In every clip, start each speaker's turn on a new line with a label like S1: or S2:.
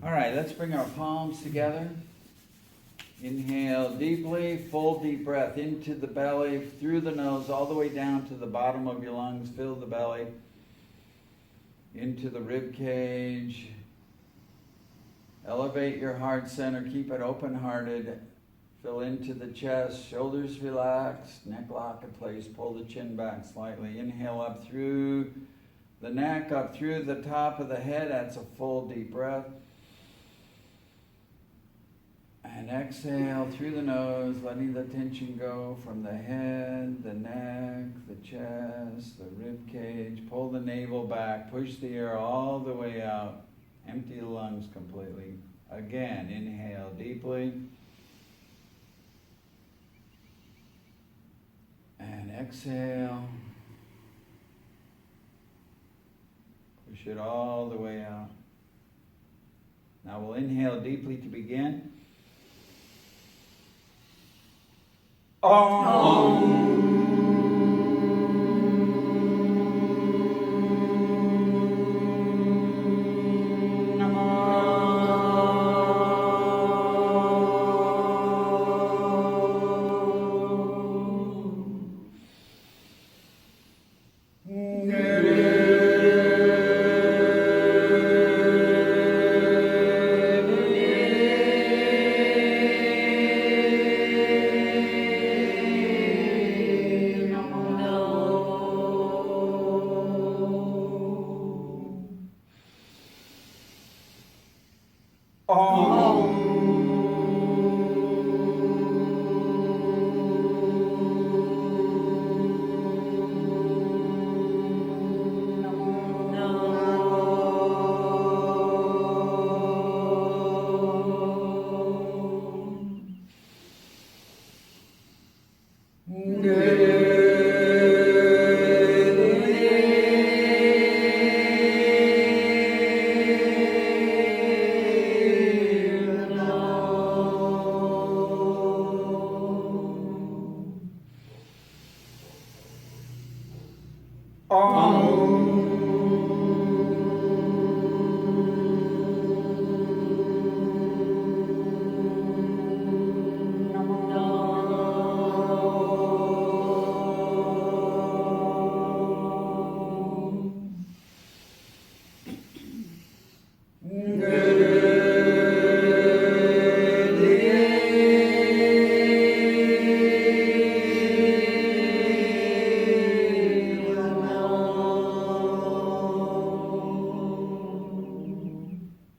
S1: All right, let's bring our palms together. Inhale deeply, full deep breath into the belly, through the nose, all the way down to the bottom of your lungs. Fill the belly, into the rib cage. Elevate your heart center, keep it open-hearted. Fill into the chest, shoulders relaxed, neck lock in place, pull the chin back slightly. Inhale up through the neck, up through the top of the head. That's a full deep breath. And exhale through the nose, letting the tension go from the head, the neck, the chest, the rib cage. Pull the navel back, push the air all the way out. Empty the lungs completely. Again, inhale deeply. And exhale. Push it all the way out. Now we'll inhale deeply to begin.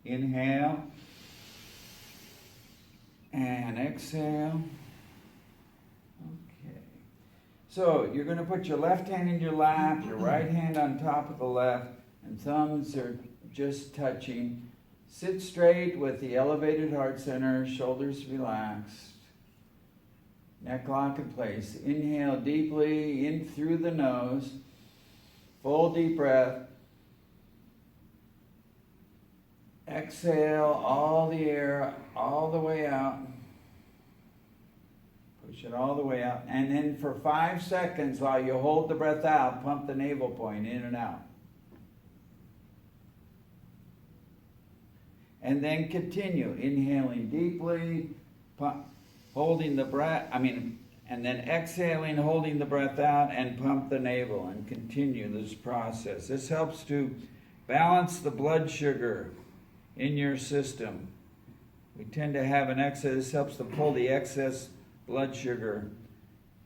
S1: Inhale and exhale. Okay. So you're going to put your left hand in your lap, your right hand on top of the left, and thumbs are just touching. Sit straight with the elevated heart center, shoulders relaxed, neck lock in place. Inhale deeply in through the nose, full deep breath. Exhale all the air all the way out. Push it all the way out. And then for 5 seconds while you hold the breath out, pump the navel point in and out. And then continue. Inhaling deeply, holding the breath, and then exhaling, holding the breath out, and pump the navel and continue this process. This helps to balance the blood sugar in your system. We tend to have an excess. This helps to pull the excess blood sugar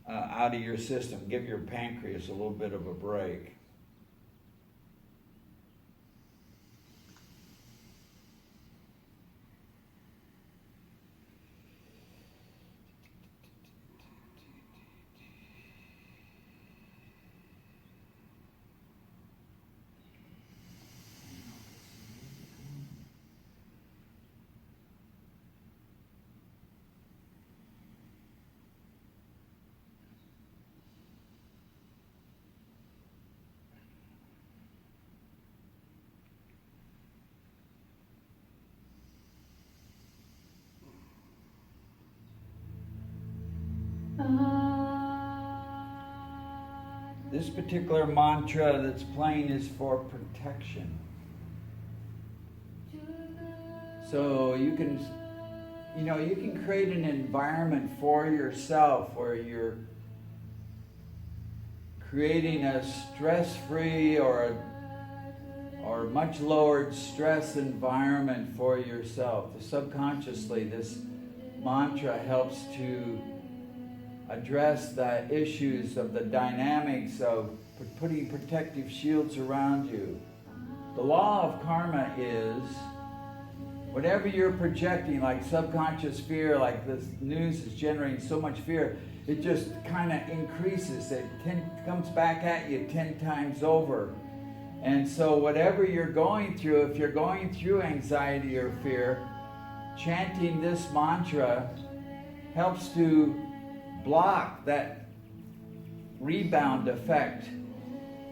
S1: out of your system. Give your pancreas a little bit of a break. This particular mantra that's playing is for protection. So you can, you can create an environment for yourself where you're creating a stress-free or much lowered stress environment for yourself. Subconsciously, this mantra helps to address the issues of the dynamics of putting protective shields around you. The law of karma is whatever you're projecting, like subconscious fear, like this news is generating so much fear, it just kind of increases. It comes back at you 10 times over. And so whatever you're going through, if you're going through anxiety or fear, chanting this mantra helps to block that rebound effect.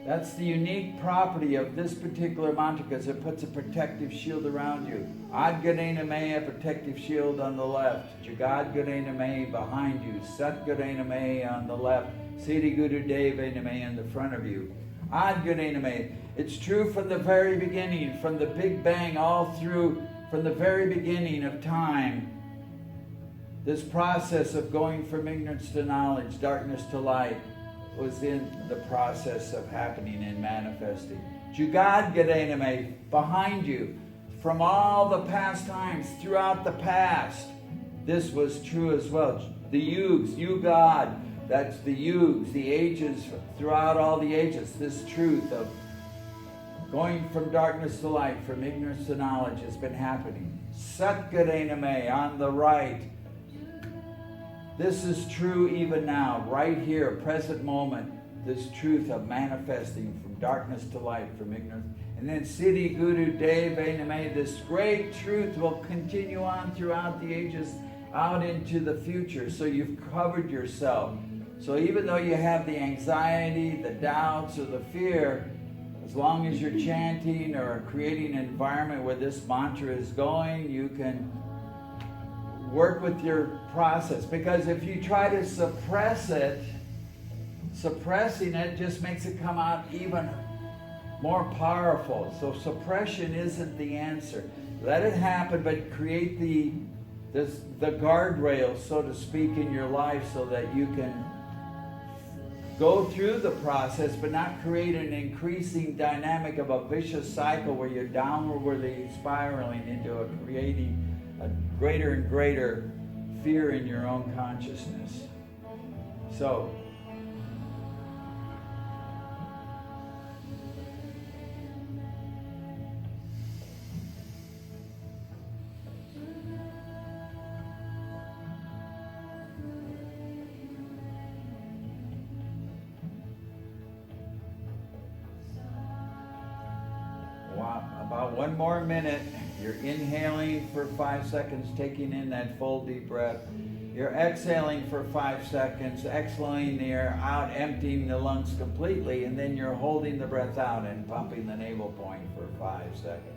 S1: That's the unique property of this particular mantra, because it puts a protective shield around you. Ad Gadena Me, a protective shield on the left. Jagad Gadena Me behind you. Sat Gadena Me on the left. Siddhi Guru Deva Me in the front of you. Ad Gadena Me. It's true from the very beginning, from the Big Bang all through, from the very beginning of time. This process of going from ignorance to knowledge, darkness to light, was in the process of happening and manifesting. Jugad Gadena Me, behind you, from all the past times, throughout the past, this was true as well. The yugs, Yugad, that's the yugs, the ages, throughout all the ages, this truth of going from darkness to light, from ignorance to knowledge has been happening. Sat Gadena Me, on the right. This is true even now, right here, present moment, this truth of manifesting from darkness to light, from ignorance. And then Siddhi Guru Deva Me, this great truth will continue on throughout the ages, out into the future. So you've covered yourself. So even though you have the anxiety, the doubts, or the fear, as long as you're chanting or creating an environment where this mantra is going, you can work with your process. Because if you try to suppress it, suppressing it just makes it come out even more powerful. So suppression isn't the answer. Let it happen, but create the guardrails, so to speak, in your life so that you can go through the process, but not create an increasing dynamic of a vicious cycle where you're downwardly spiraling into creating a greater and greater fear in your own consciousness. So, about one more minute. You're inhaling for 5 seconds, taking in that full deep breath. You're exhaling for 5 seconds, exhaling the air out, emptying the lungs completely, and then you're holding the breath out and pumping the navel point for 5 seconds.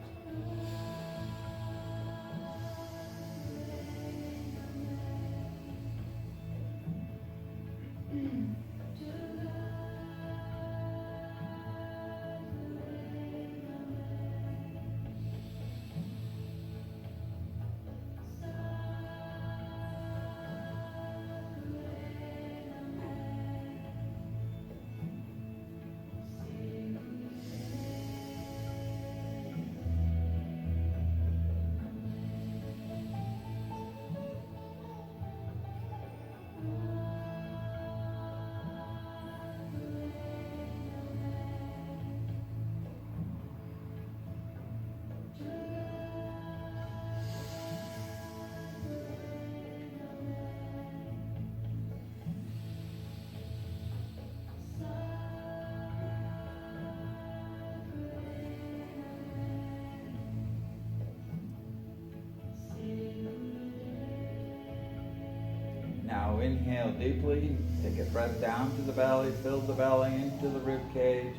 S1: Now inhale deeply, take a breath down to the belly, fill the belly into the rib cage,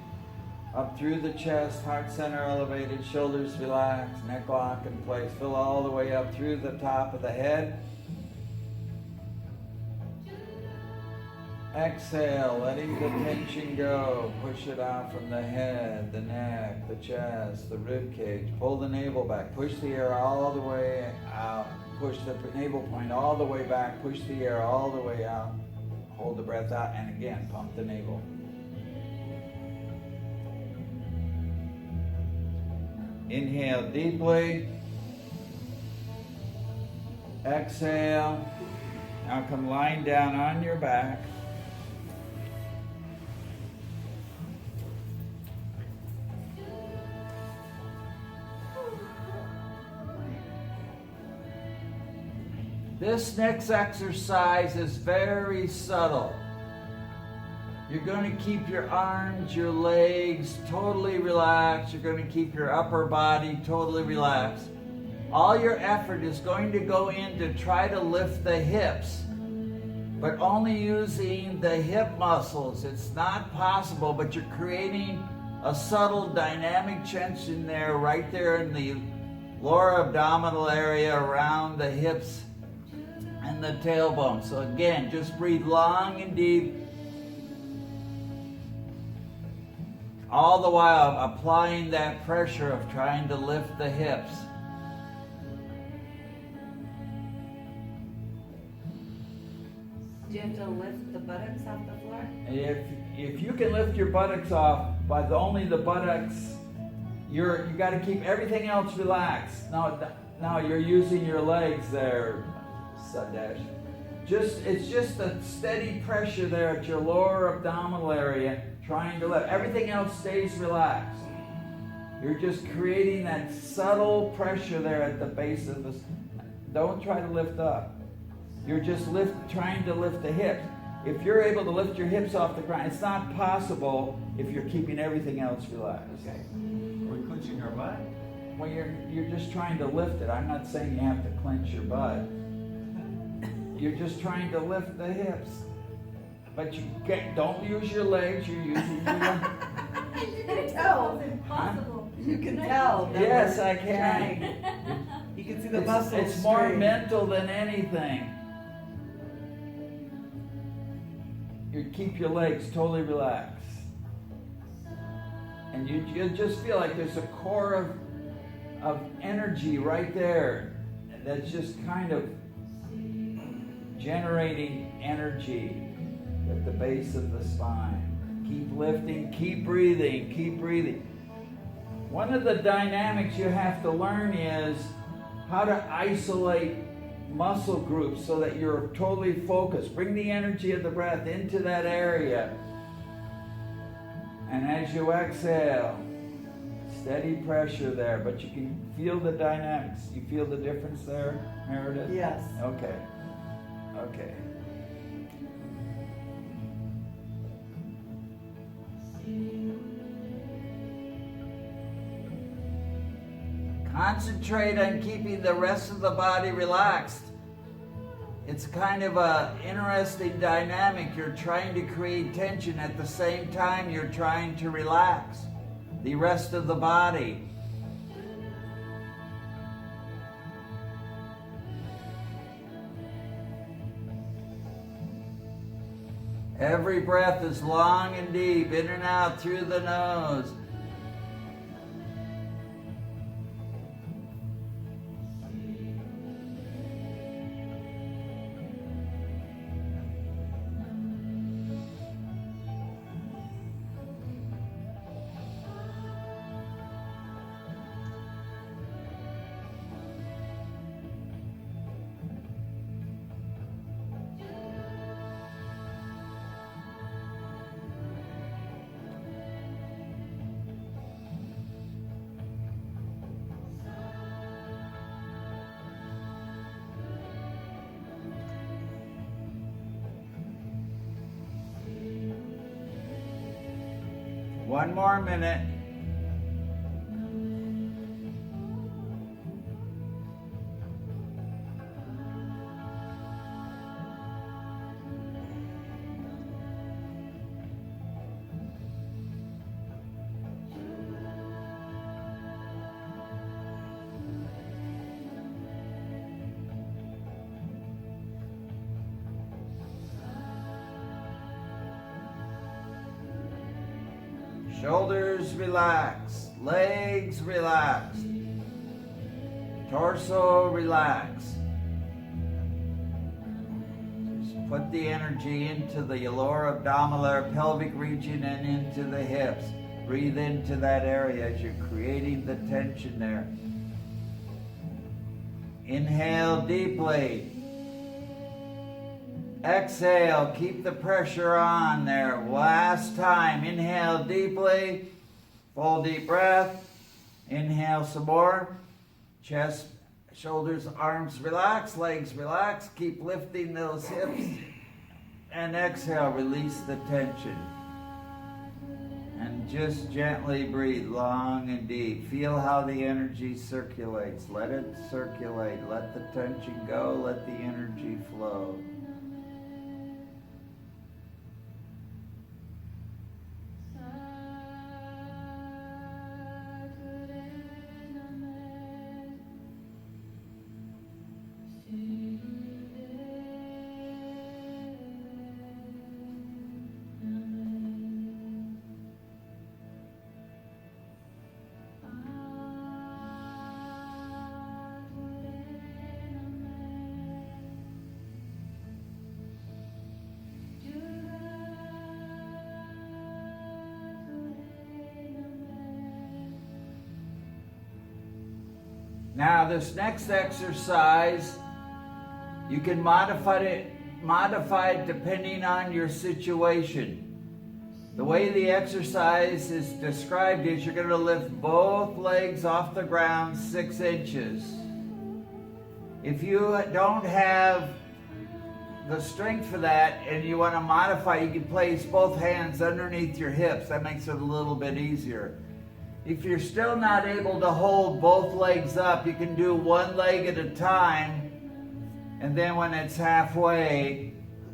S1: up through the chest, heart center elevated, shoulders relaxed, neck lock in place, fill all the way up through the top of the head. Exhale, letting the tension go. Push it out from the head, the neck, the chest, the rib cage. Pull the navel back. Push the air all the way out. Push the navel point all the way back. Push the air all the way out. Hold the breath out, and again, pump the navel. Inhale deeply. Exhale. Now come lying down on your back. This next exercise is very subtle. You're going to keep your arms, your legs totally relaxed. You're going to keep your upper body totally relaxed. All your effort is going to go in to try to lift the hips, but only using the hip muscles. It's not possible, but you're creating a subtle dynamic tension there, right there in the lower abdominal area around the hips and the tailbone. So again, just breathe long and deep, all the while applying that pressure of trying to lift the hips.
S2: Do you have to lift the buttocks off the floor?
S1: If you can lift your buttocks off by only the buttocks, you got to keep everything else relaxed. Now you're using your legs there, Sadesh. It's just a steady pressure there at your lower abdominal area, trying to lift. Everything else stays relaxed. You're just creating that subtle pressure there at the base of the. Don't try to lift up. You're just trying to lift the hips. If you're able to lift your hips off the ground, it's not possible if you're keeping everything else relaxed.
S3: Okay. Are we clenching our butt?
S1: Well, you're just trying to lift it. I'm not saying you have to clench your butt. You're just trying to lift the hips. But don't use your legs, you're using your...
S2: You can tell.
S4: It's impossible.
S2: You can tell. that
S1: Yes,
S2: we're
S1: I can.
S2: trying. You can see the muscles.
S1: It's more
S2: strain.
S1: mental than anything. You keep your legs totally relaxed. And you just feel like there's a core of energy right there that's just kind of generating energy at the base of the spine. Keep lifting, keep breathing, keep breathing. One of the dynamics you have to learn is how to isolate muscle groups so that you're totally focused. Bring the energy of the breath into that area. And as you exhale, steady pressure there, but you can feel the dynamics. You feel the difference there, Meredith?
S2: Yes.
S1: Okay. Okay. Concentrate on keeping the rest of the body relaxed. It's kind of an interesting dynamic. You're trying to create tension at the same time you're trying to relax the rest of the body. Every breath is long and deep, in and out through the nose. One more minute. Shoulders relax. Legs relax. Torso relax. Just put the energy into the lower abdominal pelvic region and into the hips. Breathe into that area as you're creating the tension there. Inhale deeply. Exhale, keep the pressure on there. Last time, inhale deeply. Full deep breath. Inhale some more. Chest, shoulders, arms relax, legs relax. Keep lifting those hips. And exhale, release the tension. And just gently breathe long and deep. Feel how the energy circulates. Let it circulate. Let the tension go. Let the energy flow. Now this next exercise, you can modify it depending on your situation. The way the exercise is described is you're going to lift both legs off the ground 6 inches. If you don't have the strength for that and you want to modify, you can place both hands underneath your hips. That makes it a little bit easier. If you're still not able to hold both legs up, you can do one leg at a time, and then when it's halfway,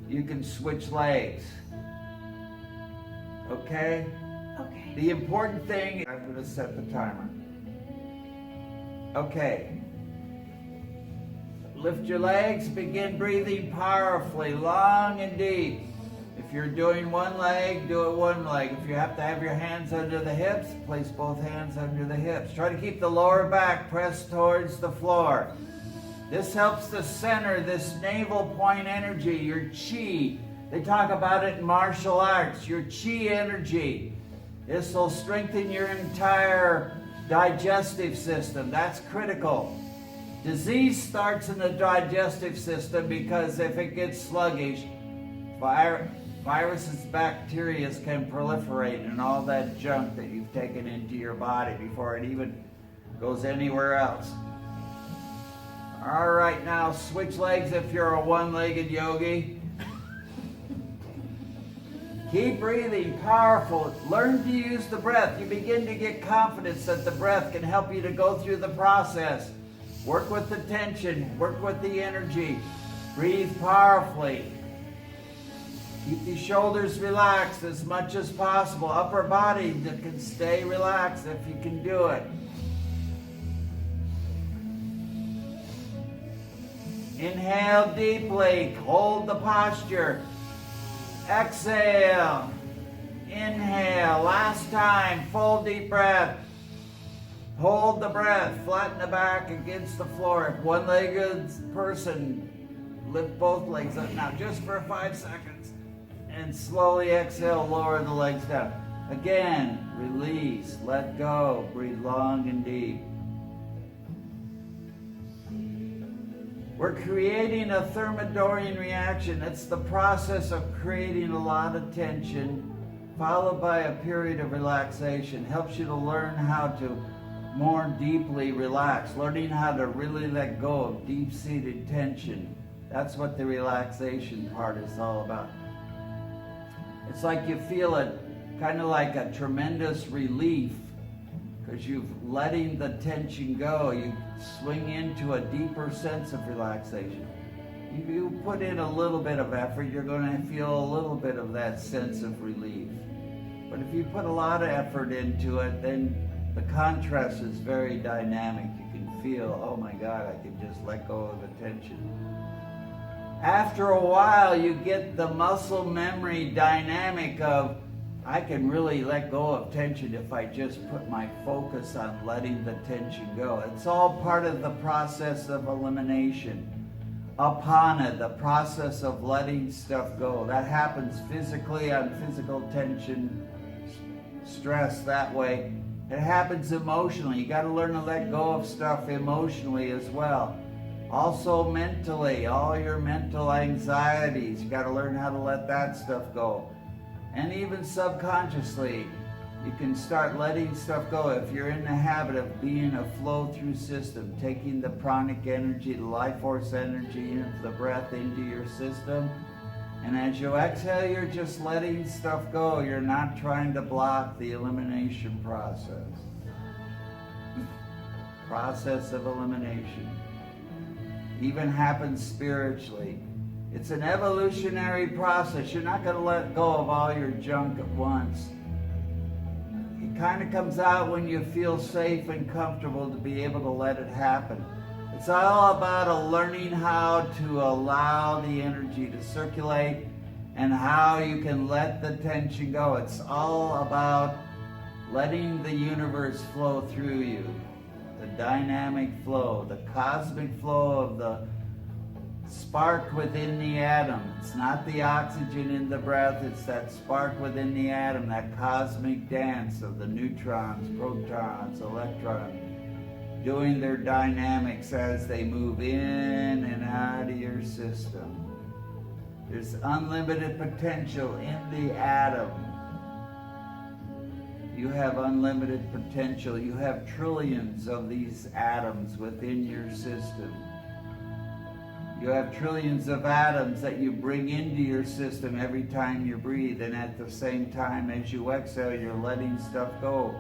S1: you can switch legs. Okay?
S2: Okay.
S1: The important thing, I'm going to set the timer. Okay. Lift your legs, begin breathing powerfully, long and deep. If you're doing one leg, do it one leg. If you have to have your hands under the hips, place both hands under the hips. Try to keep the lower back pressed towards the floor. This helps to center this navel point energy, your chi. They talk about it in martial arts, your chi energy. This will strengthen your entire digestive system. That's critical. Disease starts in the digestive system because if it gets sluggish, viruses, bacteria can proliferate and all that junk that you've taken into your body before it even goes anywhere else. All right, now switch legs if you're a one-legged yogi. Keep breathing, powerful. Learn to use the breath. You begin to get confidence that the breath can help you to go through the process. Work with the tension, work with the energy. Breathe powerfully. Keep the shoulders relaxed as much as possible. Upper body that can stay relaxed if you can do it. Inhale deeply. Hold the posture. Exhale. Inhale. Last time. Full deep breath. Hold the breath. Flatten the back against the floor. If one-legged person, lift both legs up now just for 5 seconds. And slowly exhale, lower the legs down. Again, release, let go, breathe long and deep. We're creating a Thermidorian reaction. It's the process of creating a lot of tension, followed by a period of relaxation. Helps you to learn how to more deeply relax, learning how to really let go of deep-seated tension. That's what the relaxation part is all about. It's like you feel it kind of like a tremendous relief because you've letting the tension go. You swing into a deeper sense of relaxation. You put in a little bit of effort, you're going to feel a little bit of that sense of relief. But if you put a lot of effort into it, then the contrast is very dynamic. You can feel, oh my God, I can just let go of the tension. After a while, you get the muscle memory dynamic of, I can really let go of tension if I just put my focus on letting the tension go. It's all part of the process of elimination. Apana, the process of letting stuff go. That happens physically on physical tension, stress that way. It happens emotionally. You got to learn to let go of stuff emotionally as well. Also mentally, all your mental anxieties, you got to learn how to let that stuff go. And even subconsciously, you can start letting stuff go if you're in the habit of being a flow-through system, taking the pranic energy, the life force energy of the breath into your system. And as you exhale, you're just letting stuff go. You're not trying to block the elimination process. Process of elimination. Even happens spiritually. It's an evolutionary process. You're not going to let go of all your junk at once. It kind of comes out when you feel safe and comfortable to be able to let it happen. It's all about learning how to allow the energy to circulate and how you can let the tension go. It's all about letting the universe flow through you. The dynamic flow, the cosmic flow of the spark within the atom. It's not the oxygen in the breath, it's that spark within the atom, that cosmic dance of the neutrons, protons, electrons, doing their dynamics as they move in and out of your system. There's unlimited potential in the atom. You have unlimited potential. You have trillions of these atoms within your system. You have trillions of atoms that you bring into your system every time you breathe, and at the same time as you exhale, you're letting stuff go.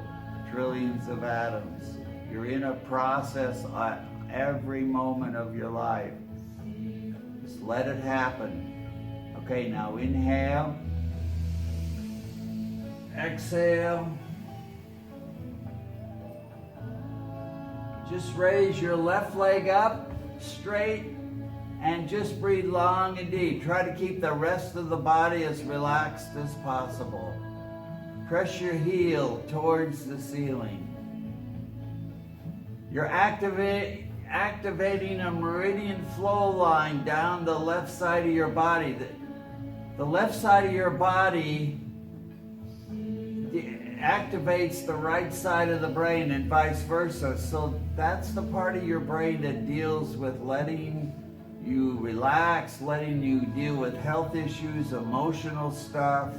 S1: Trillions of atoms. You're in a process at every moment of your life. Just let it happen. Okay, now inhale. Exhale. Just raise your left leg up straight and just breathe long and deep. Try to keep the rest of the body as relaxed as possible. Press your heel towards the ceiling. You're activating a meridian flow line down the left side of your body. The left side of your body activates the right side of the brain and vice versa. So that's the part of your brain that deals with letting you relax, letting you deal with health issues, emotional stuff.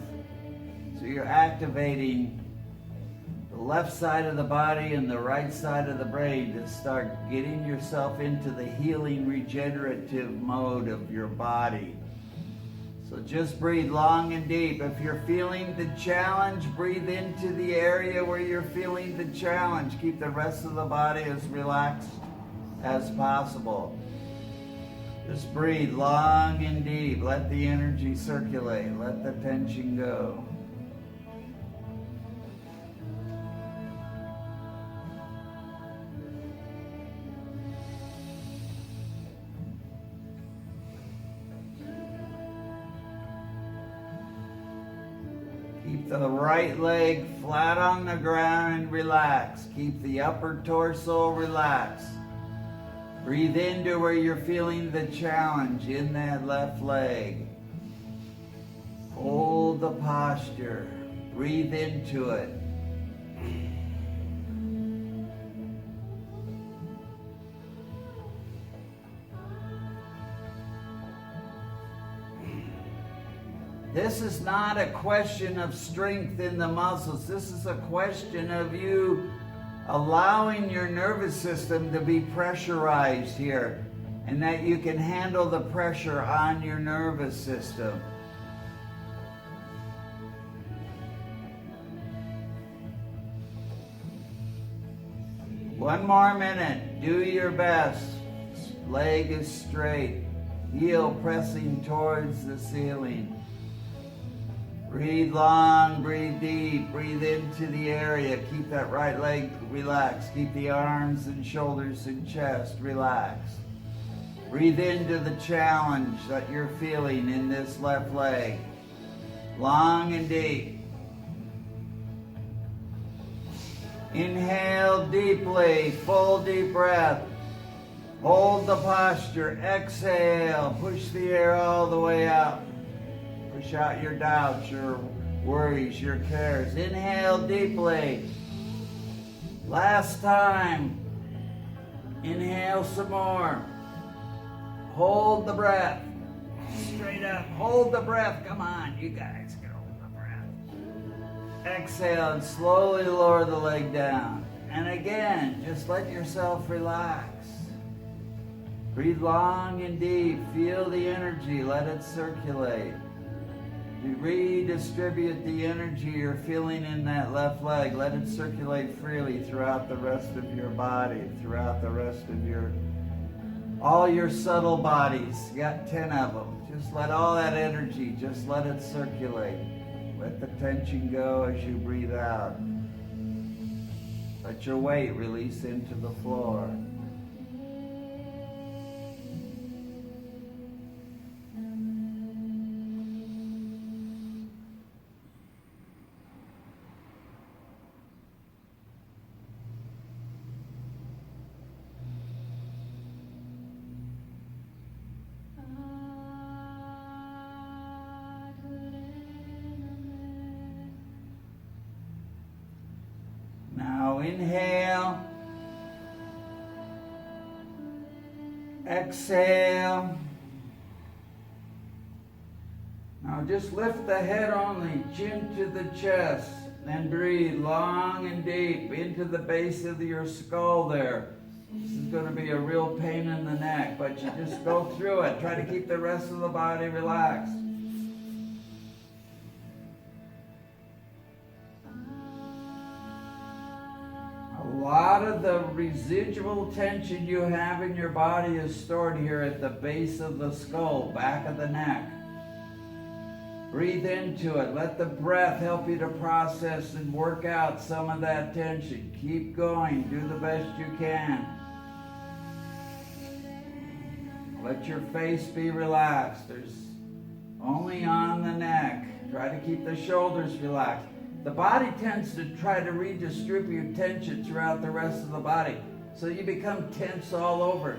S1: So you're activating the left side of the body and the right side of the brain to start getting yourself into the healing, regenerative mode of your body. So just breathe long and deep. If you're feeling the challenge, breathe into the area where you're feeling the challenge. Keep the rest of the body as relaxed as possible. Just breathe long and deep. Let the energy circulate. Let the tension go. Keep the right leg flat on the ground and relax. Keep the upper torso relaxed. Breathe into where you're feeling the challenge in that left leg. Hold the posture. Breathe into it. This is not a question of strength in the muscles. This is a question of you allowing your nervous system to be pressurized here, and that you can handle the pressure on your nervous system. One more minute. Do your best. Leg is straight. Heel pressing towards the ceiling. Breathe long, breathe deep, breathe into the area. Keep that right leg relaxed. Keep the arms and shoulders and chest relaxed. Breathe into the challenge that you're feeling in this left leg. Long and deep. Inhale deeply, full deep breath. Hold the posture. Exhale. Push the air all the way out. Push out your doubts, your worries, your cares. Inhale deeply. Last time. Inhale some more. Hold the breath. Straight up. Hold the breath. Come on, you guys. Hold the breath. Exhale and slowly lower the leg down. And again, just let yourself relax. Breathe long and deep. Feel the energy. Let it circulate. Redistribute the energy you're feeling in that left leg. Let it circulate freely throughout the rest of your body, throughout the rest of all your subtle bodies. You got 10 of them. Just let all that energy, just let it circulate. Let the tension go as you breathe out. Let your weight release into the floor. Now inhale, exhale. Now just lift the head only, chin to the chest, and breathe long and deep into the base of your skull there. This is going to be a real pain in the neck, but you just go through it. Try to keep the rest of the body relaxed. A lot of the residual tension you have in your body is stored here at the base of the skull, back of the neck. Breathe into it. Let the breath help you to process and work out some of that tension. Keep going. Do the best you can. Let your face be relaxed. There's only on the neck. Try to keep the shoulders relaxed. The body tends to try to redistribute tension throughout the rest of the body. So you become tense all over.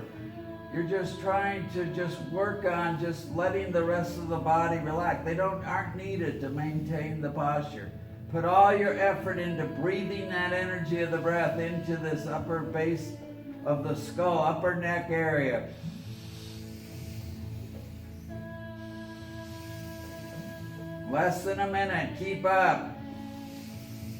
S1: You're just trying to just work on just letting the rest of the body relax. They aren't needed to maintain the posture. Put all your effort into breathing that energy of the breath into this upper base of the skull, upper neck area. Less than a minute. Keep up.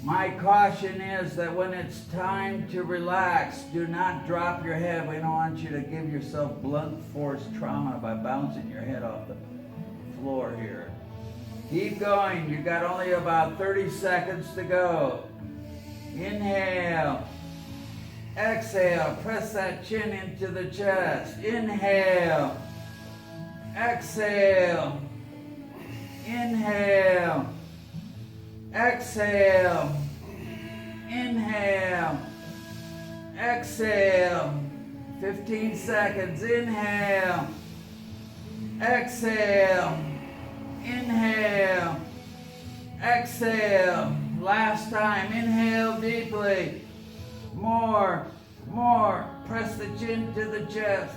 S1: My caution is that when it's time to relax, do not drop your head. We don't want you to give yourself blunt force trauma by bouncing your head off the floor here. Keep going. You've got only about 30 seconds to go. Inhale. Exhale. Press that chin into the chest. Inhale. Exhale. Inhale. Exhale. Inhale. Exhale. 15 seconds. Inhale. Exhale. Inhale. Exhale. Last time. Inhale deeply. More. Press the chin to the chest.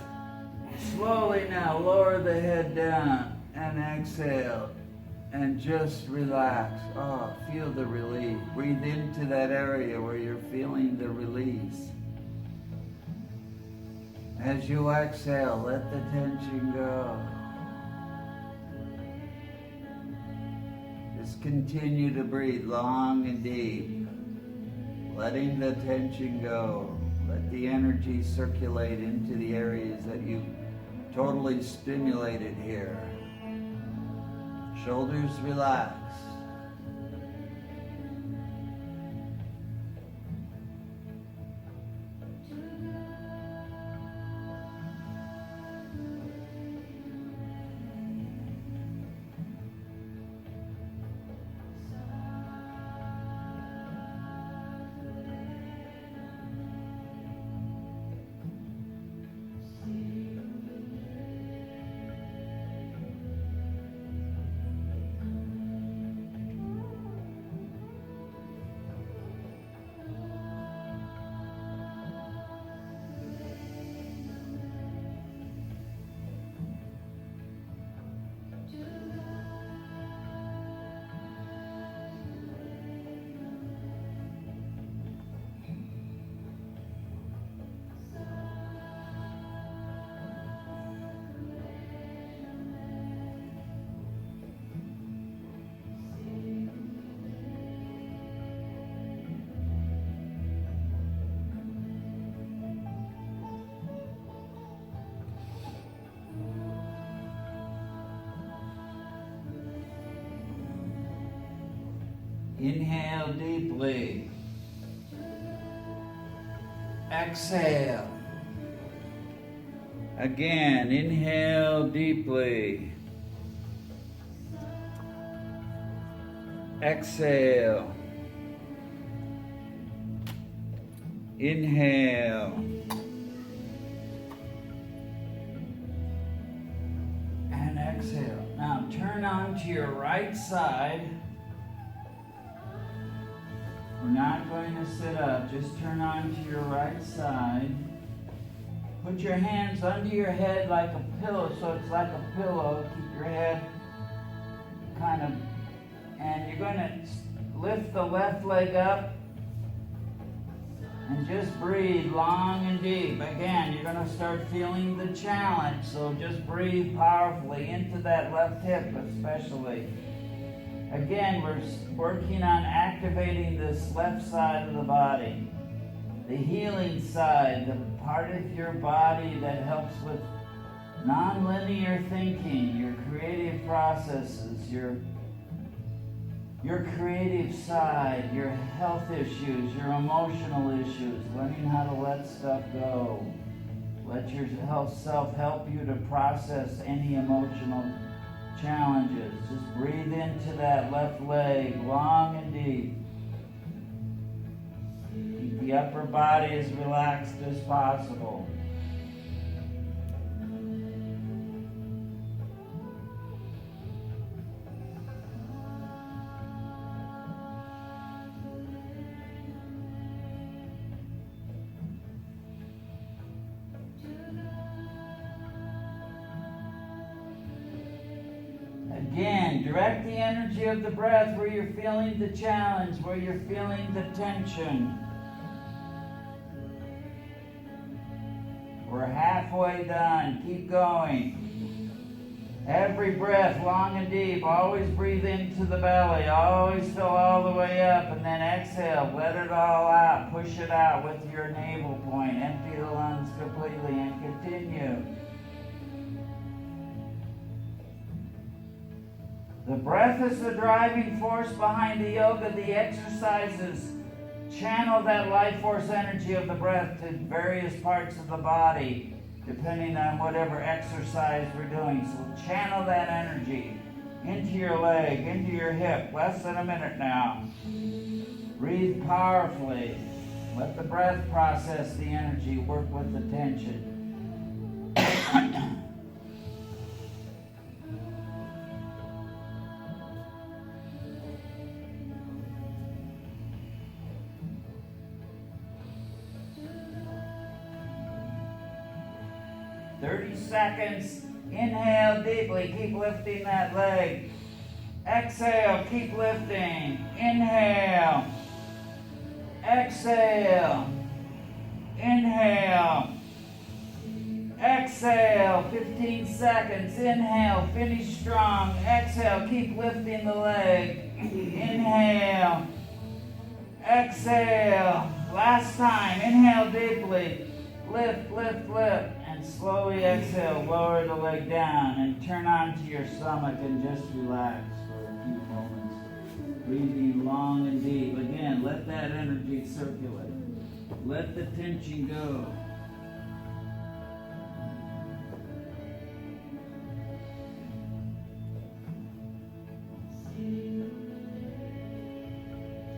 S1: Slowly now. Lower the head down and exhale. And just relax. Oh, feel the relief. Breathe into that area where you're feeling the release. As you exhale, let the tension go. Just continue to breathe long and deep, letting the tension go. Let the energy circulate into the areas that you totally stimulated here. Shoulders relax. Inhale deeply. Exhale. Again, inhale deeply. Exhale. Inhale. And exhale. Now turn on to your right side. We're not going to sit up. Just turn on to your right side. Put your hands under your head like a pillow, so it's like a pillow. Keep your head kind of, and you're going to lift the left leg up and just breathe long and deep. Again, you're going to start feeling the challenge, so just breathe powerfully into that left hip especially. Again, we're working on activating this left side of the body. The healing side, the part of your body that helps with non-linear thinking, your creative processes, your creative side, your health issues, your emotional issues, learning how to let stuff go. Let your self help you to process any emotional challenges. Just breathe into that left leg long and deep. Keep the upper body as relaxed as possible. Again, direct the energy of the breath where you're feeling the challenge, where you're feeling the tension. We're halfway done. Keep going. Every breath, long and deep. Always breathe into the belly. Always fill all the way up, and then exhale. Let it all out. Push it out with your navel point. Empty the lungs completely and continue. The breath is the driving force behind the yoga. The exercises channel that life force energy of the breath to various parts of the body, depending on whatever exercise we're doing. So channel that energy into your leg, into your hip. Less than a minute now. Breathe powerfully. Let the breath process the energy, work with the tension. 30 seconds. Inhale deeply. Keep lifting that leg. Exhale. Keep lifting. Inhale. Exhale. Inhale. Exhale. 15 seconds. Inhale. Finish strong. Exhale. Keep lifting the leg. Inhale. Exhale. Last time. Inhale deeply. Lift, lift, lift. And slowly exhale. Lower the leg down and turn onto your stomach and just relax for a few moments. Breathing long and deep. Again, let that energy circulate. Let the tension go.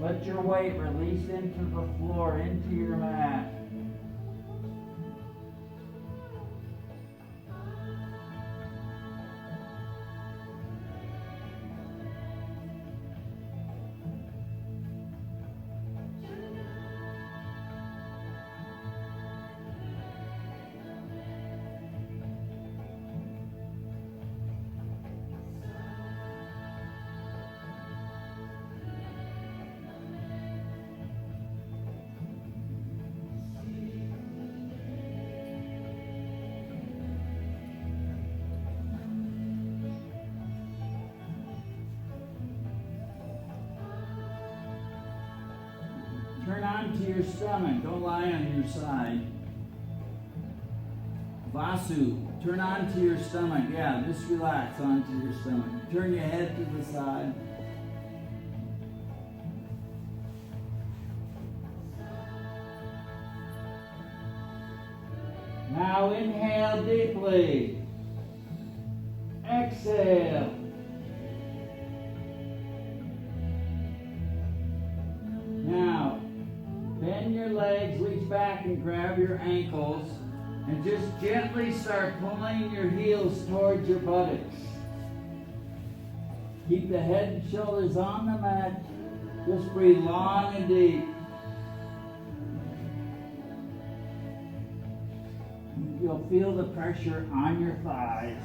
S1: Let your weight release into the floor, into your mat. Turn onto your stomach. Don't lie on your side. Vasu. Turn onto your stomach. Yeah, just relax onto your stomach. Turn your head to the side. Now inhale deeply. Exhale. Now, bend your legs, reach back and grab your ankles, and just gently start pulling your heels towards your buttocks. Keep the head and shoulders on the mat. Just breathe long and deep. You'll feel the pressure on your thighs.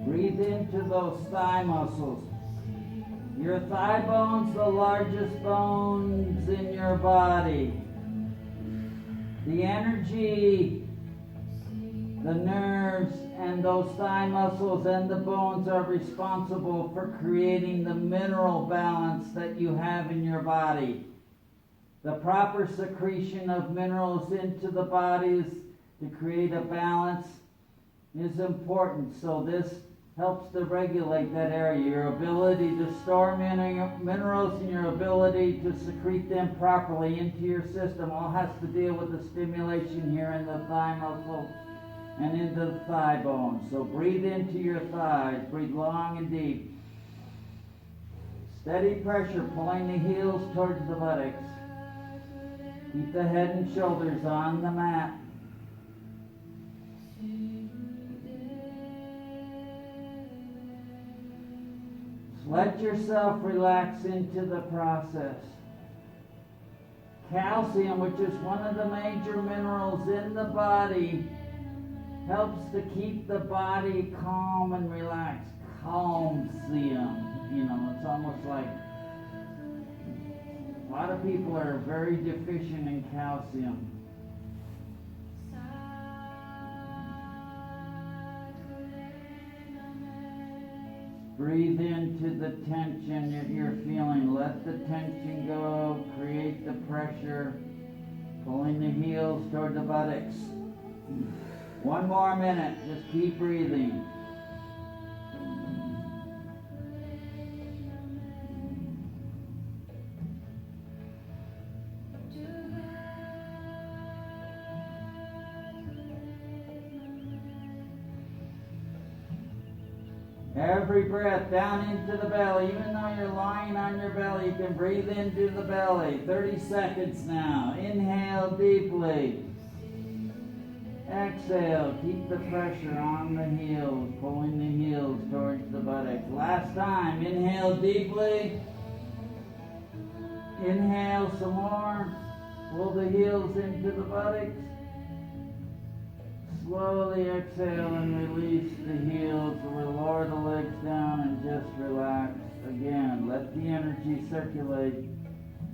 S1: Breathe into those thigh muscles. Your thigh bone's the largest bones in your body. The energy, the nerves, and those thigh muscles and the bones are responsible for creating the mineral balance that you have in your body. The proper secretion of minerals into the body to create a balance is important. So this helps to regulate that area. Your ability to store minerals and your ability to secrete them properly into your system all has to deal with the stimulation here in the thigh muscle and into the thigh bone. So breathe into your thighs. Breathe long and deep. Steady pressure pulling the heels towards the buttocks. Keep the head and shoulders on the mat. Let yourself relax into the process. Calcium, which is one of the major minerals in the body, helps to keep the body calm and relaxed. Calcium. It's almost like a lot of people are very deficient in calcium. Breathe into the tension that you're feeling. Let the tension go. Create the pressure. Pulling the heels toward the buttocks. One more minute. Just keep breathing. Every breath down into the belly. Even though you're lying on your belly, you can breathe into the belly. 30 seconds now. Inhale deeply. Exhale. Keep the pressure on the heels, pulling the heels towards the buttocks. Last time. Inhale deeply. Inhale some more. Pull the heels into the buttocks. Slowly exhale and release the heels. We'll lower the legs down and just relax. Again, let the energy circulate.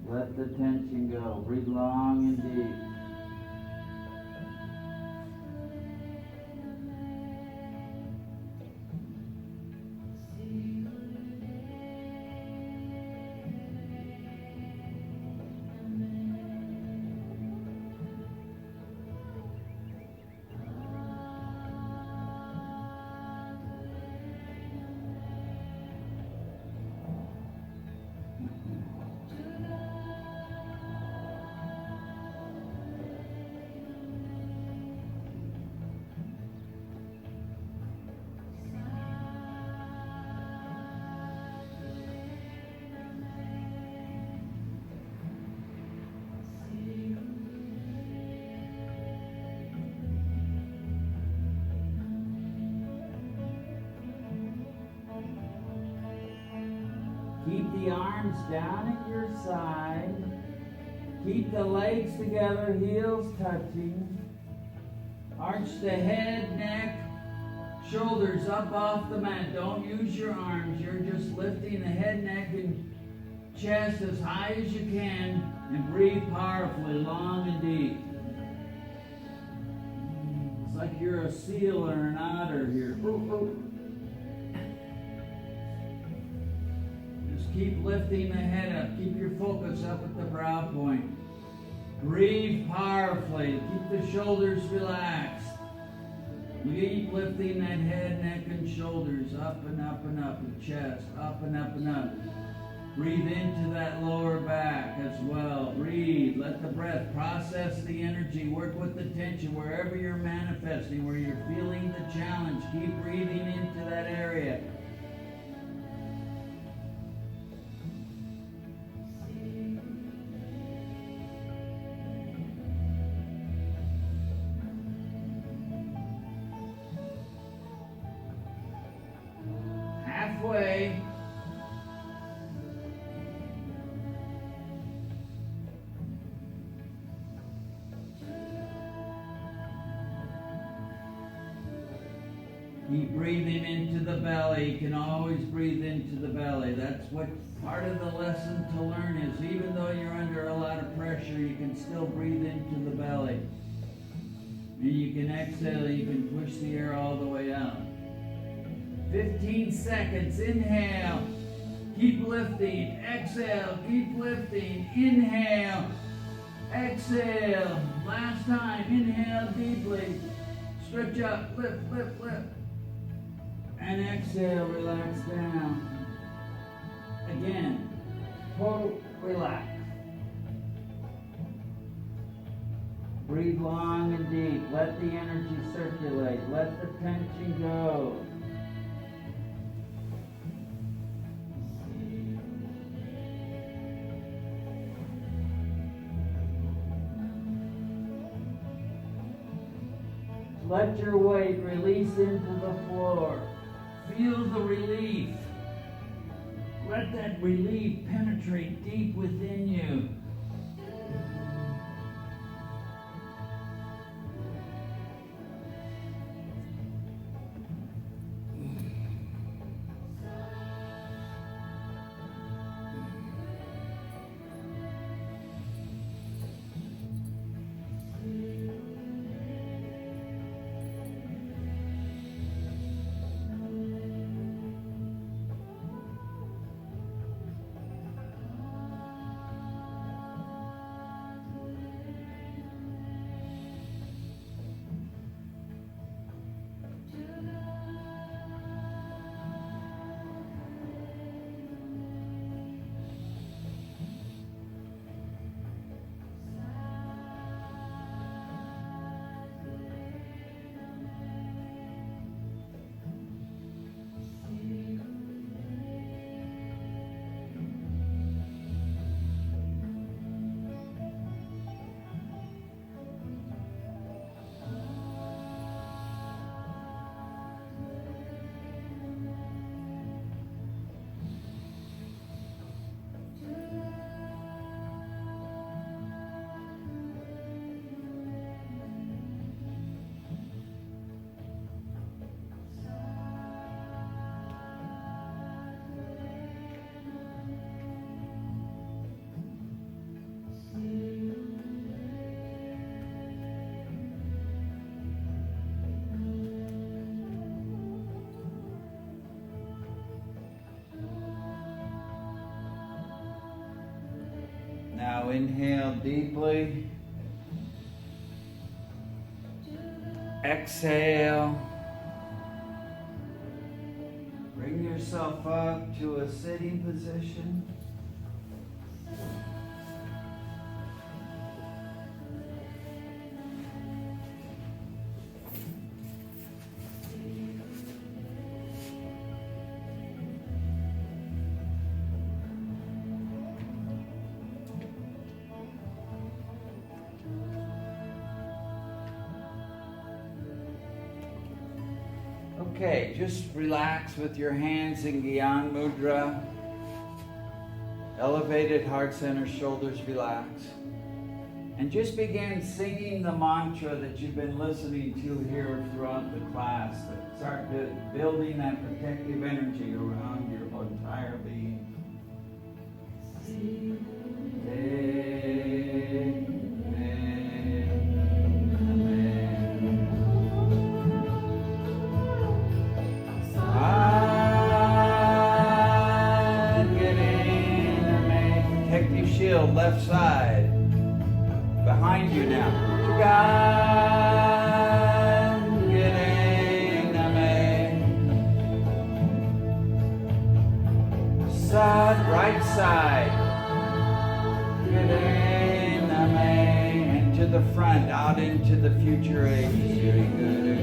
S1: Let the tension go. Breathe long and deep. Keep the arms down at your side. Keep the legs together, heels touching. Arch the head, neck, shoulders up off the mat. Don't use your arms. You're just lifting the head, neck, and chest as high as you can. And breathe powerfully, long and deep. It's like you're a seal or an otter here. Ooh, ooh. Keep lifting the head up. Keep your focus up at the brow point. Breathe powerfully. Keep the shoulders relaxed. Keep lifting that head, neck, and shoulders up and up and up, the chest up and up and up. Breathe into that lower back as well. Breathe. Let the breath process the energy. Work with the tension wherever you're manifesting, where you're feeling the challenge. Keep breathing into that area. Halfway. Keep breathing into the belly. You can always breathe into the belly. That's what part of the lesson to learn is. Even though you're under a lot of pressure, you can still breathe into the belly. And you can exhale, you can push the air all the way out. 15 seconds. Inhale. Keep lifting. Exhale. Keep lifting. Inhale. Exhale. Last time. Inhale deeply. Stretch up. Lift, lift, lift. And exhale. Relax down. Again. Total relax. Breathe long and deep. Let the energy circulate. Let the tension go. Let your weight release into the floor. Feel the relief. Let that relief penetrate deep within you. Now inhale deeply. Exhale. Bring yourself up to a sitting position. Okay, just relax with your hands in Gyan Mudra. Elevated heart center, shoulders relax. And just begin singing the mantra that you've been listening to here throughout the class. Start building that protective energy around your entire being. Left side, behind you now. God, get in. Sad, right side. Guru Name. And to the front, out into the future ages. Guru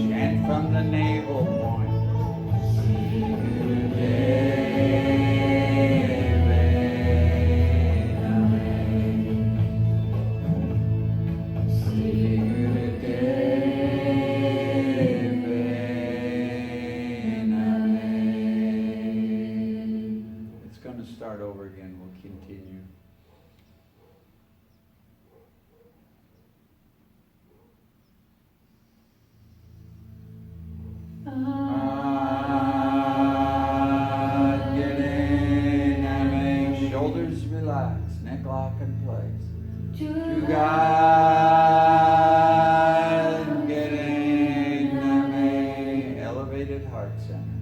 S1: Chant from the navel point. It's going to start over again. We'll continue. Shoulders relax, neck lock in place. Elevated heart center.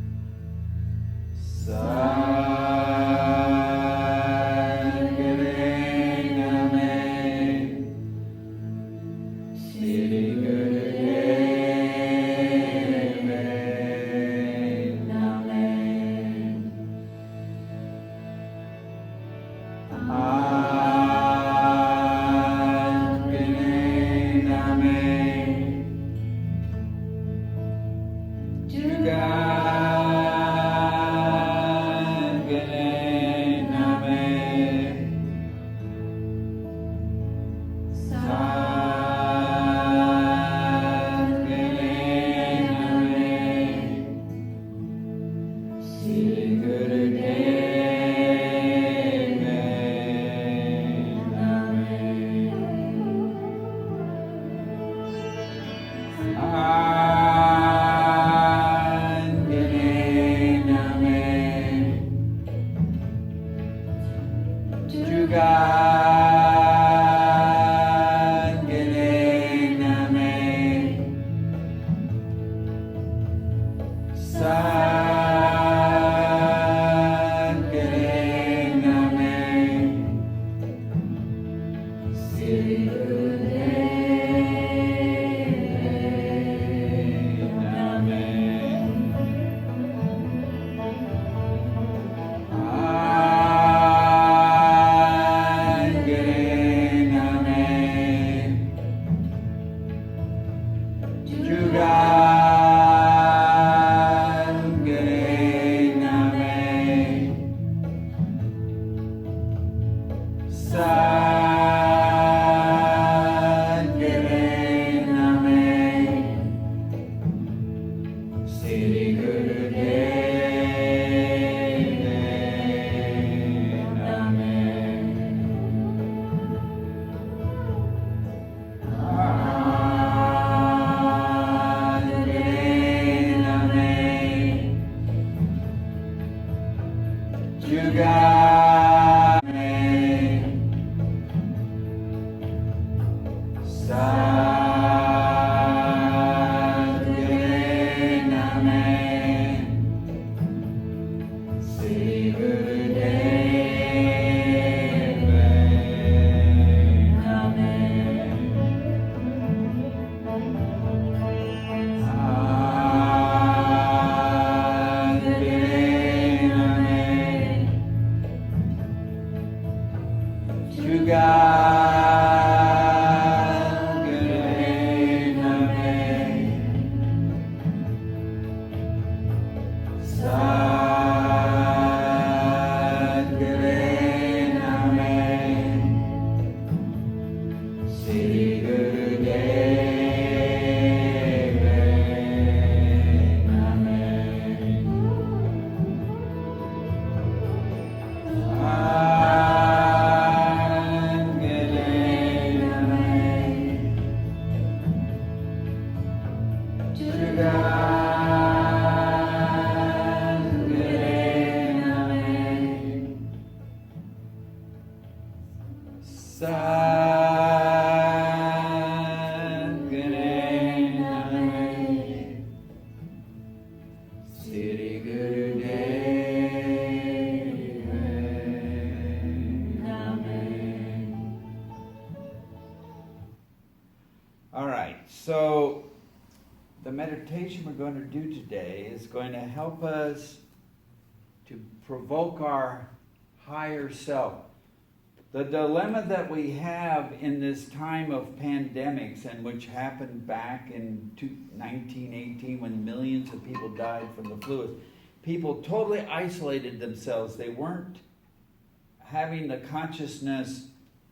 S1: Amen. Sri Guru Dev Amen. All right, so the meditation we're going to do today is going to help us to provoke our higher self. The dilemma that we have in this time of pandemics, and which happened back in 1918 when millions of people died from the flu, is people totally isolated themselves. They weren't having the consciousness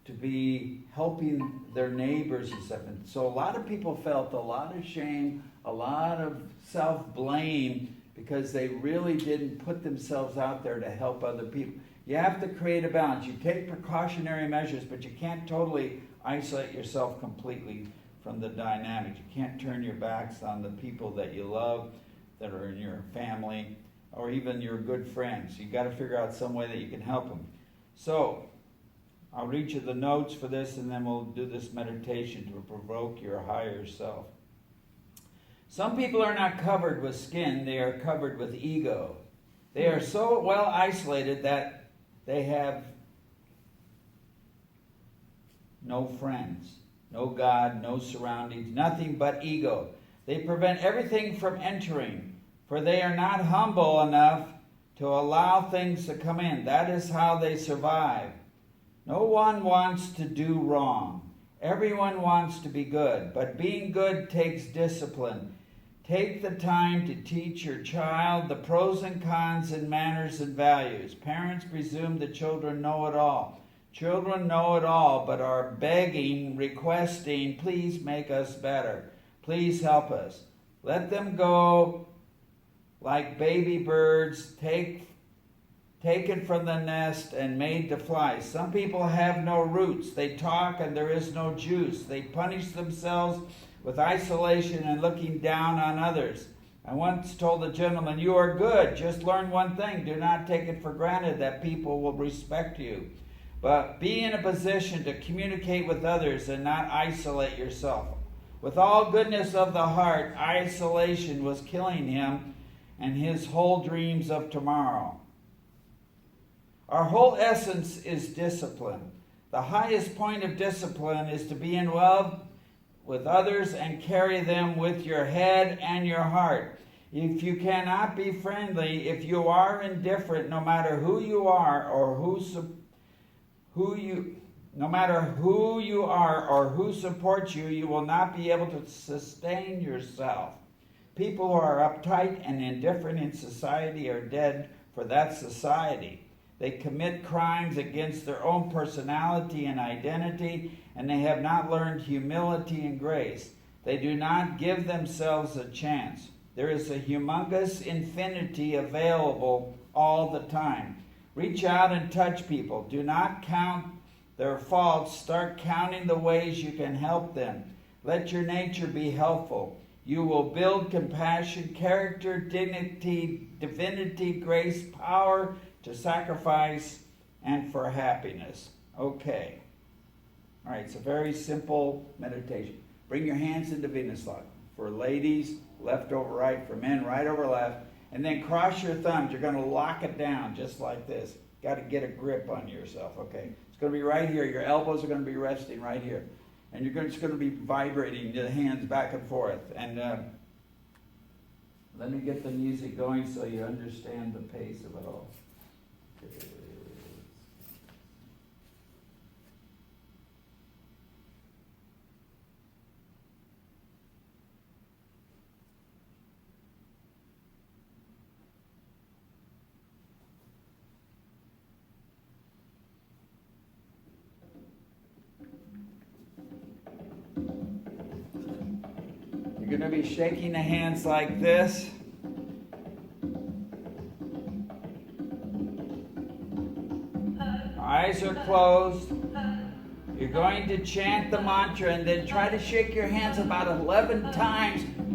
S1: to be helping their neighbors and stuff. And so a lot of people felt a lot of shame, a lot of self-blame, because they really didn't put themselves out there to help other people. You have to create a balance. You take precautionary measures, but you can't totally isolate yourself completely from the dynamics. You can't turn your backs on the people that you love, that are in your family, or even your good friends. You got to figure out some way that you can help them. So, I'll read you the notes for this, and then we'll do this meditation to provoke your higher self. Some people are not covered with skin, they are covered with ego. They are so well isolated that they have no friends, no God, no surroundings, nothing but ego. They prevent everything from entering, for they are not humble enough to allow things to come in. That is how they survive. No one wants to do wrong. Everyone wants to be good, but being good takes discipline. Take the time to teach your child the pros and cons and manners and values. Parents presume the children know it all. Children know it all, but are begging, requesting, please make us better. Please help us. Let them go like baby birds, taken from the nest and made to fly. Some people have no roots. They talk and there is no juice. They punish themselves with isolation and looking down on others. I once told a gentleman, you are good, just learn one thing. Do not take it for granted that people will respect you. But be in a position to communicate with others and not isolate yourself. With all goodness of the heart, isolation was killing him and his whole dreams of tomorrow. Our whole essence is discipline. The highest point of discipline is to be in love with others and carry them with your head and your heart. If you cannot be friendly, if you are indifferent, no matter who you are or who supports you, you will not be able to sustain yourself. People who are uptight and indifferent in society are dead for that society. They commit crimes against their own personality and identity, and they have not learned humility and grace. They do not give themselves a chance. There is a humongous infinity available all the time. Reach out and touch people. Do not count their faults. Start counting the ways you can help them. Let your nature be helpful. You will build compassion, character, dignity, divinity, grace, power to sacrifice, and for happiness. Okay. All right, it's a very simple meditation. Bring your hands into Venus lock. For ladies, left over right. For men, right over left. And then cross your thumbs. You're going to lock it down just like this. Got to get a grip on yourself, okay? It's going to be right here. Your elbows are going to be resting right here. And you're just going to be vibrating the hands back and forth. And let me get the music going so you understand the pace of it all. You're going to be shaking the hands like this. Eyes are closed. You're going to chant the mantra and then try to shake your hands about 11 times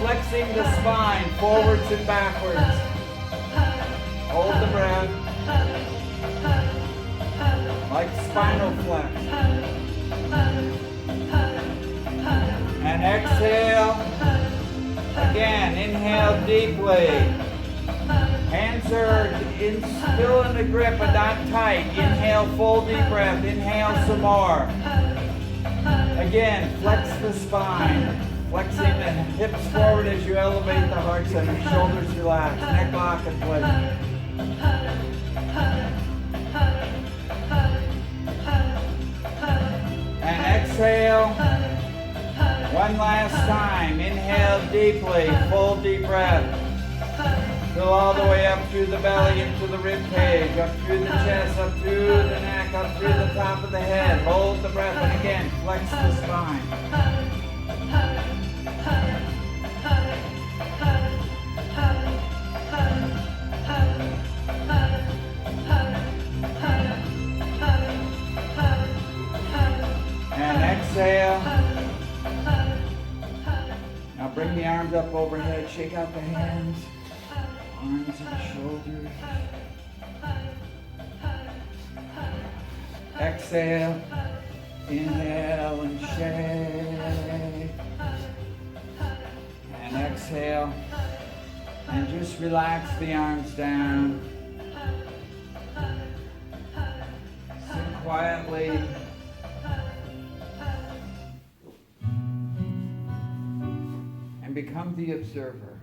S1: flexing the spine forwards and backwards. Hold the breath. Like spinal flex. And exhale. Again, inhale deeply. Hands are still in the grip but not tight. Inhale, full deep breath. Inhale some more. Again, flex the spine. Flexing the hips forward as you elevate the heart center. Shoulders relax. Neck lock and pleasure. And exhale. One last time. Inhale deeply. Full deep breath. Fill all the way up through the belly, into the rib cage, up through the chest, up through the neck, up through the top of the head. Hold the breath and again, flex the spine. And exhale. Now bring the arms up overhead, shake out the hands. Arms and shoulders. Exhale. Inhale and shake. And exhale. And just relax the arms down. Sit quietly. And become the observer.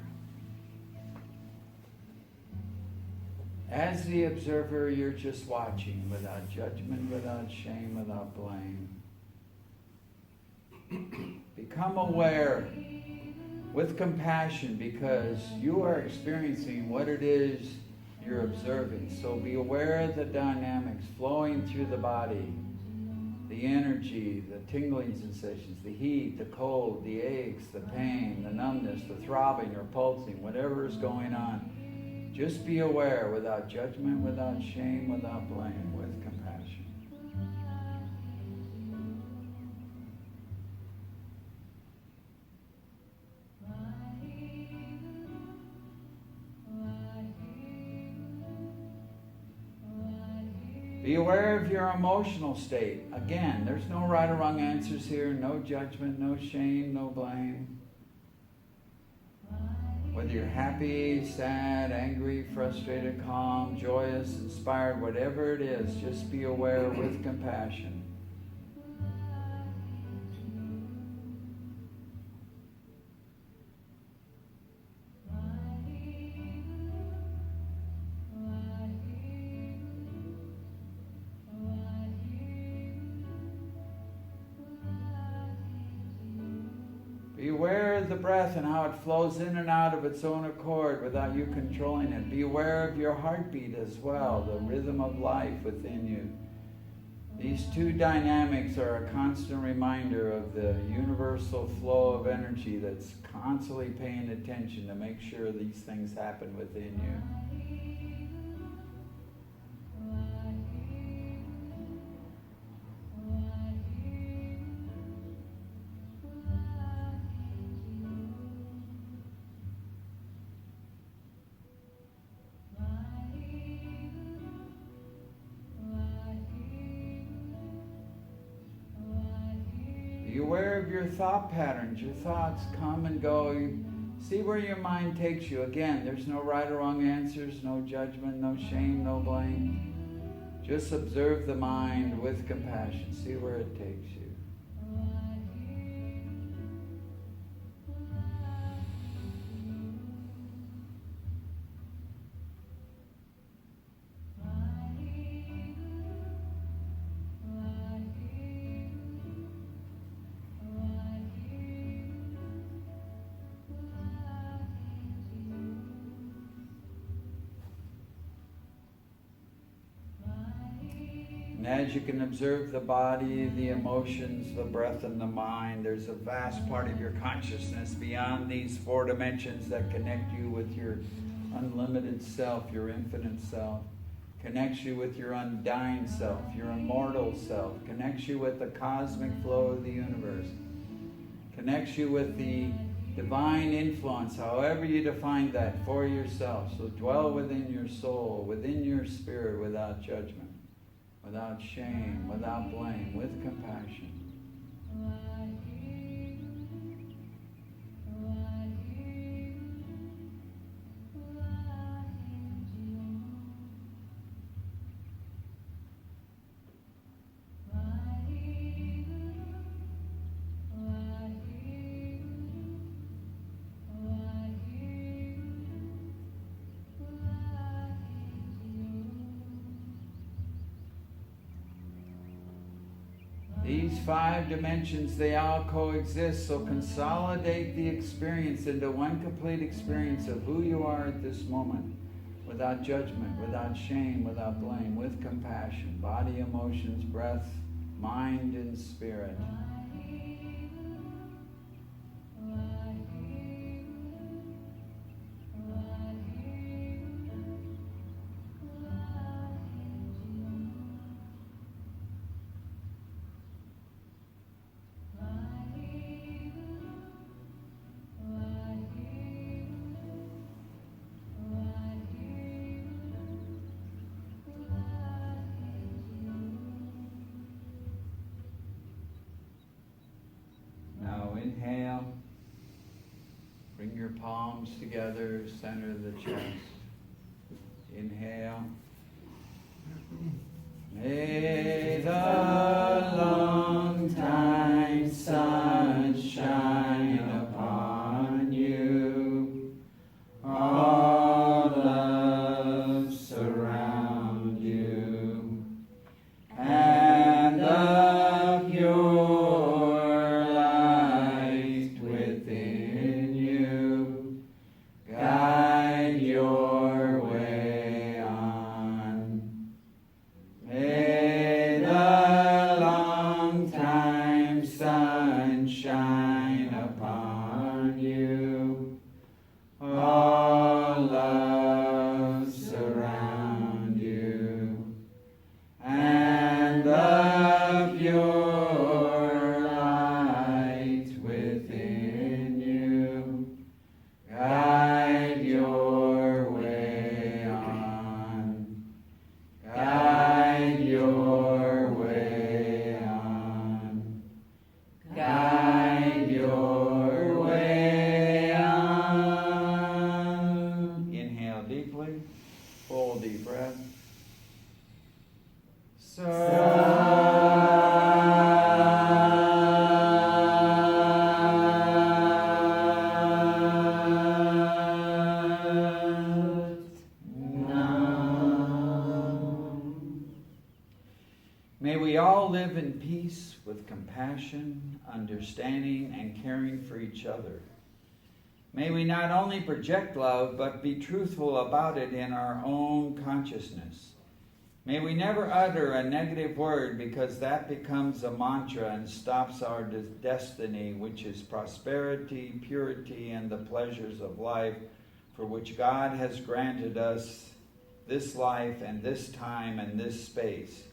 S1: As the observer, you're just watching without judgment, without shame, without blame. Become aware with compassion because you are experiencing what it is you're observing. So be aware of the dynamics flowing through the body, the energy, the tingling sensations, the heat, the cold, the aches, the pain, the numbness, the throbbing or pulsing, whatever is going on. Just be aware without judgment, without shame, without blame, with compassion. Be aware of your emotional state. Again, there's no right or wrong answers here, no judgment, no shame, no blame. Whether you're happy, sad, angry, frustrated, calm, joyous, inspired, whatever it is, just be aware with compassion. Be aware of the breath and how it flows in and out of its own accord without you controlling it. Be aware of your heartbeat as well, the rhythm of life within you. These two dynamics are a constant reminder of the universal flow of energy that's constantly paying attention to make sure these things happen within you. Be aware of your thought patterns. Your thoughts come and go. You see where your mind takes you. Again, there's no right or wrong answers, no judgment, no shame, no blame. Just observe the mind with compassion. See where it takes you. As you can observe the body, the emotions, the breath, and the mind, there's a vast part of your consciousness beyond these four dimensions that connect you with your unlimited self, your infinite self, connects you with your undying self, your immortal self, connects you with the cosmic flow of the universe, connects you with the divine influence, however you define that for yourself. So dwell within your soul, within your spirit, without judgment, without shame, without blame, with compassion. These 5 dimensions, they all coexist, so consolidate the experience into one complete experience of who you are at this moment, without judgment, without shame, without blame, with compassion, body, emotions, breath, mind, and spirit. Inhale, bring your palms together, center of the chest. Inhale. May the long time sun shine upon you. All love surround you. And the pure light within you guide your way on. May the long time sun shine upon you. All love surround you. And the pure light within you guide your way on. Guide your way on. Guide your way on. Inhale deeply. Full deep breath. May we all live in peace with compassion, understanding, and caring for each other. May we not only project love, but be truthful about it in our own consciousness. May we never utter a negative word, because that becomes a mantra and stops our destiny, which is prosperity, purity, and the pleasures of life, for which God has granted us this life and this time and this space.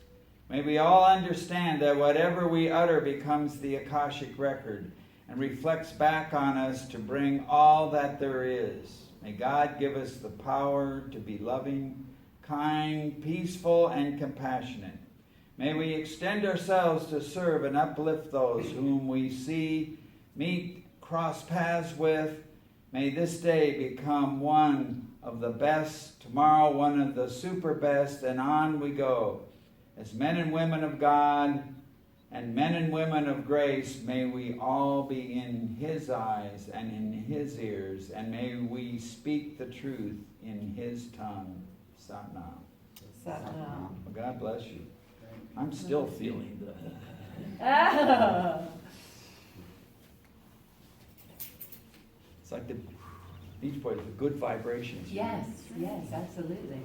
S1: May we all understand that whatever we utter becomes the Akashic record and reflects back on us to bring all that there is. May God give us the power to be loving, kind, peaceful, and compassionate. May we extend ourselves to serve and uplift those whom we see, meet, cross paths with. May this day become one of the best, tomorrow one of the super best, and on we go. As men and women of God and men and women of grace, may we all be in His eyes and in His ears, and may we speak the truth in His tongue. Sat Nam.
S2: Sat Nam.
S1: Well, God bless you. I'm still feeling the... It's like the Beach Boys, the good vibrations.
S2: Yes, yes, absolutely.